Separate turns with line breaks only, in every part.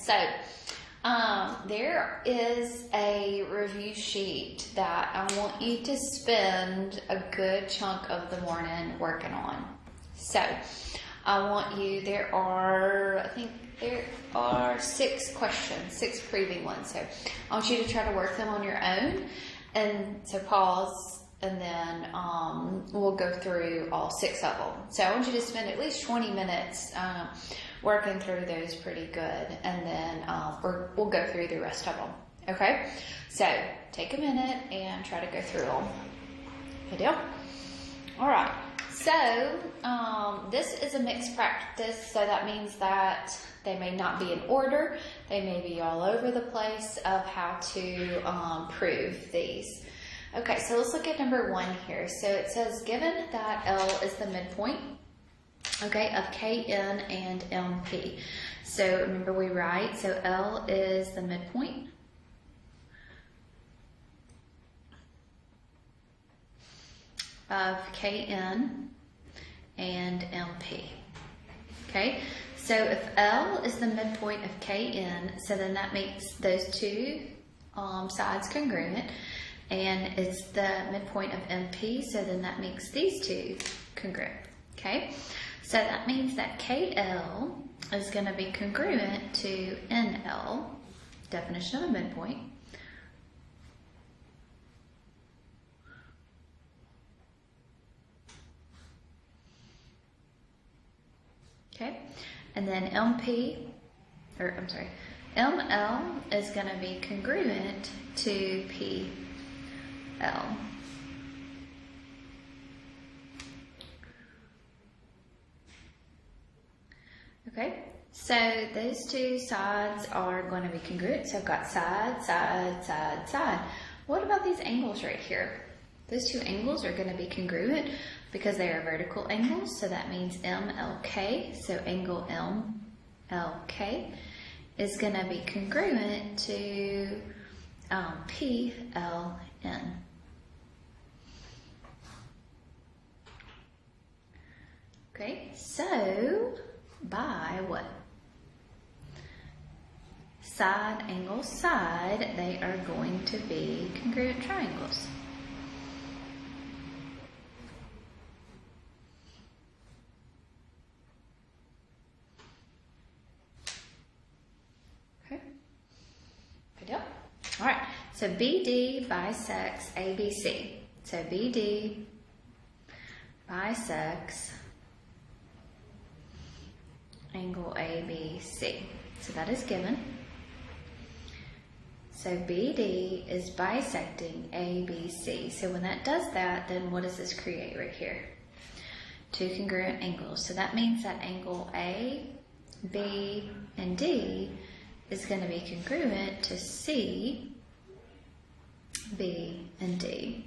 so there is a review sheet that I want you to spend a good chunk of the morning working on. So I want you, I think there are 6 questions, 6 proving ones. So I want you to try to work them on your own. And so pause, and then we'll go through all 6 of them. So I want you to spend at least 20 minutes working through those pretty good, and then we'll go through the rest of them. Okay? So take a minute and try to go through them. Good deal? All right. So this is a mixed practice, so that means that they may not be in order. They may be all over the place of how to prove these. Okay, so let's look at number 1 here. So it says, given that L is the midpoint, okay, of KN and MP. So remember we write, so L is the midpoint of KN and MP. Okay, so if L is the midpoint of KN, so then that makes those 2 sides congruent, and it's the midpoint of MP, so then that makes these 2 congruent. Okay, so that means that KL is going to be congruent to NL, definition of a midpoint. Okay, and then ML is going to be congruent to PL. Okay, so those 2 sides are going to be congruent. So I've got side, side, side, side. What about these angles right here? Those 2 angles are going to be congruent because they are vertical angles. So that means MLK, so angle MLK is going to be congruent to PLN. Okay, so by what? Side, angle, side, they are going to be congruent triangles. Okay, good deal. All right, so BD bisects ABC. So BD bisects angle ABC. So that is given. So BD is bisecting ABC. So when that does that, then what does this create right here? 2 congruent angles. So that means that angle A, B, and D is going to be congruent to C, B, and D.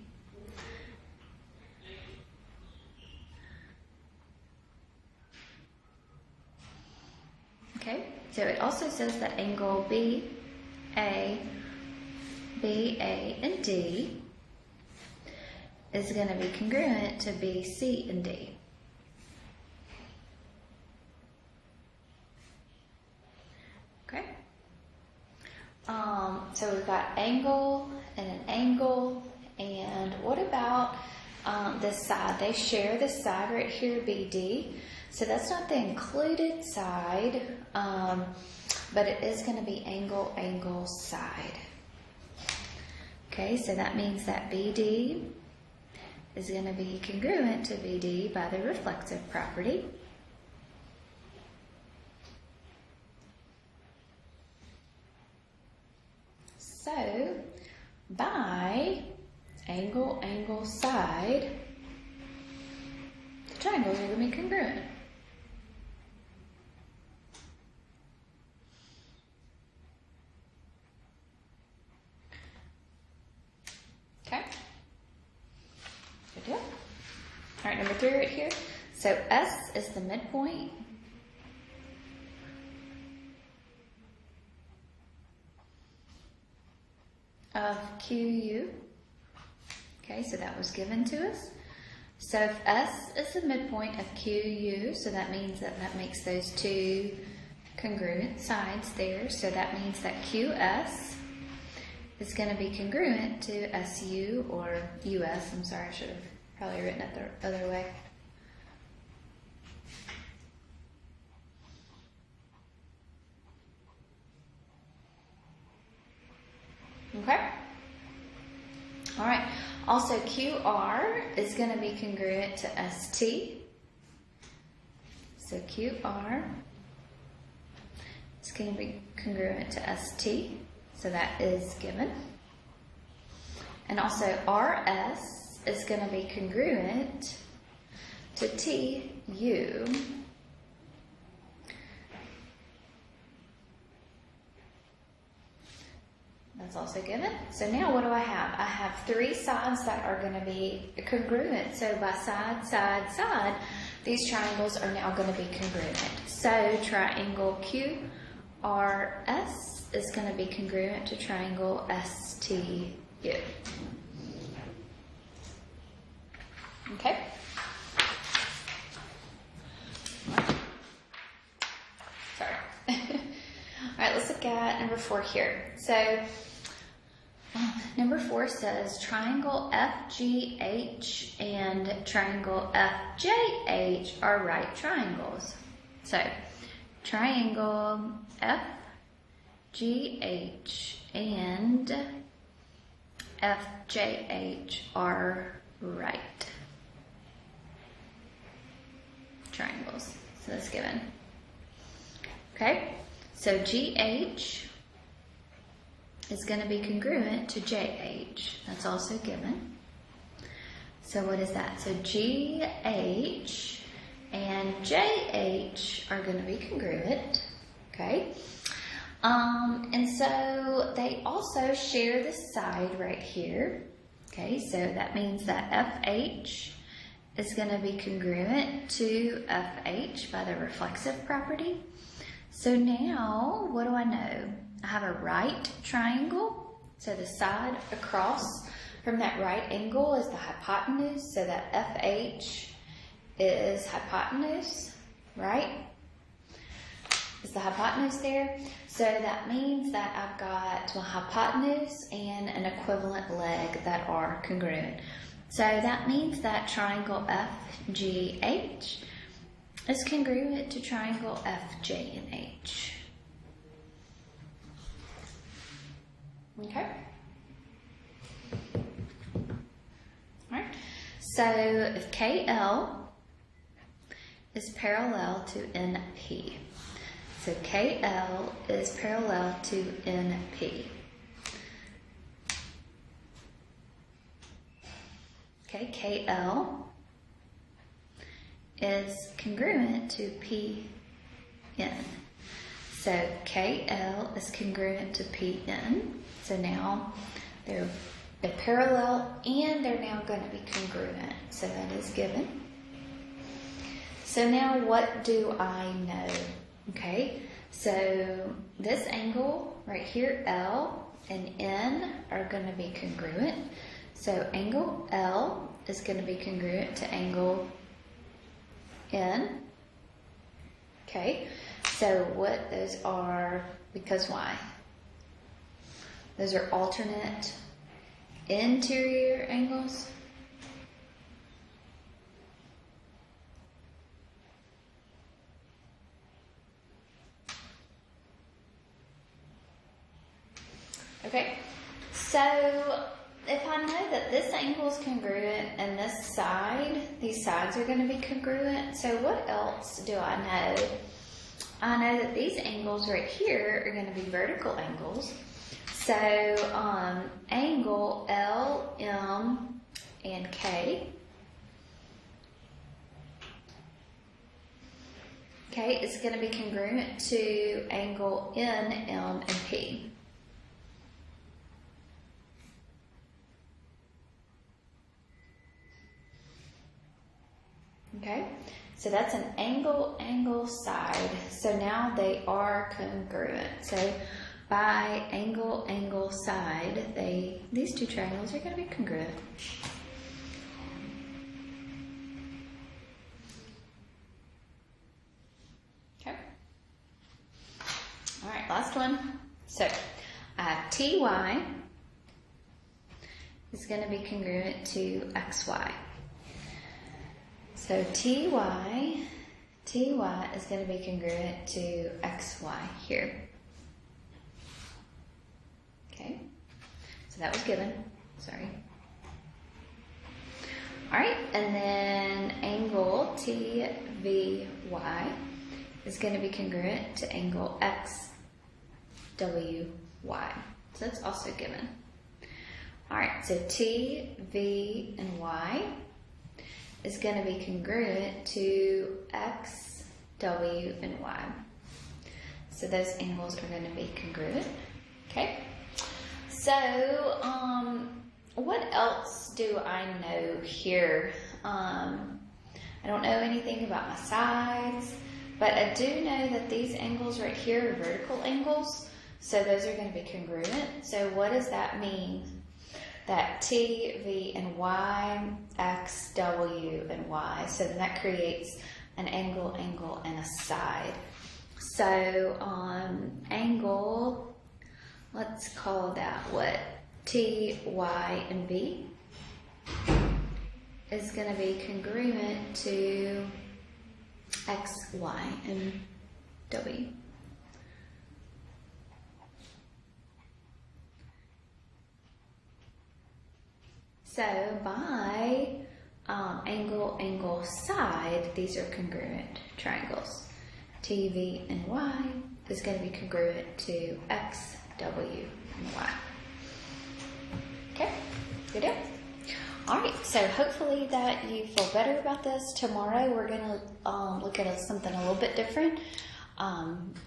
Okay, so it also says that angle BA, and D is going to be congruent to BC and D. Okay, so we've got angle and an angle, and what about this side? They share this side right here, BD. So that's not the included side, but it is going to be angle, angle, side. Okay, so that means that BD is going to be congruent to BD by the reflective property. So, by angle, angle, side, the triangles are going to be congruent. Okay, good deal. All right, number 3 right here. So S is the midpoint of QU. Okay, so that was given to us. So if S is the midpoint of QU, so that means that that makes those 2 congruent sides there. So that means that QS is going to be congruent to SU or US. I'm sorry, I should have probably written it the other way. Okay? All right. Also, QR is going to be congruent to ST. So QR is going to be congruent to ST. So that is given. And also RS is going to be congruent to TU. That's also given. So now what do I have? I have three sides that are going to be congruent. So by side, side, side, these triangles are now going to be congruent. So triangle QRS is going to be congruent to triangle STU. Okay? Sorry. All right, let's look at number 4 here. So number 4 says triangle FGH and triangle FJH are right triangles. So triangle FGH and FJH are right triangles. So that's given. Okay, so GH is going to be congruent to JH. That's also given. So what is that? So GH and JH are going to be congruent. Okay. And so they also share this side right here. Okay, so that means that FH is going to be congruent to FH by the reflexive property. So now, what do I know? I have a right triangle. So the side across from that right angle is the hypotenuse. So that FH is hypotenuse, right? Is the hypotenuse there? So that means that I've got my hypotenuse and an equivalent leg that are congruent. So that means that triangle FGH is congruent to triangle FJH. Okay? All right. So if KL is parallel to NP, so KL is parallel to NP. Okay, KL is congruent to PN. So KL is congruent to PN. So now they're parallel and they're now going to be congruent. So that is given. So now what do I know? Okay, so this angle right here, L and N, are going to be congruent. So angle L is going to be congruent to angle N. Okay, so what those are, because why? Those are alternate interior angles. Okay, so if I know that this angle is congruent and this side, these sides are going to be congruent, so what else do I know? I know that these angles right here are going to be vertical angles. So angle L, M, and K. Okay, it's going to be congruent to angle N, M, and P. Okay, so that's an angle side. So now they are congruent. So by angle side, these two triangles are going to be congruent. Okay. So I have ty is going to be congruent to xy. So ty is going to be congruent to xy here. Okay, so that was given, sorry. All right, and then angle TVY is going to be congruent to angle XWY. So that's also given. All right, so T, V, and Y is going to be congruent to X, W, and Y. So those angles are going to be congruent. Okay. So, what else do I know here? I don't know anything about my sides, but I do know that these angles right here are vertical angles, so those are going to be congruent. So what does that mean? That T, V, and Y, X, W, and Y. So then that creates an angle, and a side. So angle, let's call that what? T, Y, and V is going to be congruent to X, Y, and W. So by angle, side, these are congruent triangles. T, V, and Y is going to be congruent to X, W, and Y. Okay, good deal. All right, so hopefully that you feel better about this. Tomorrow we're going to look at something a little bit different,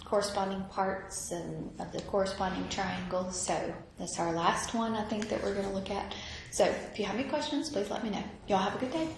corresponding parts of the corresponding triangles. So that's our last one, I think, that we're going to look at. So if you have any questions, please let me know. Y'all have a good day.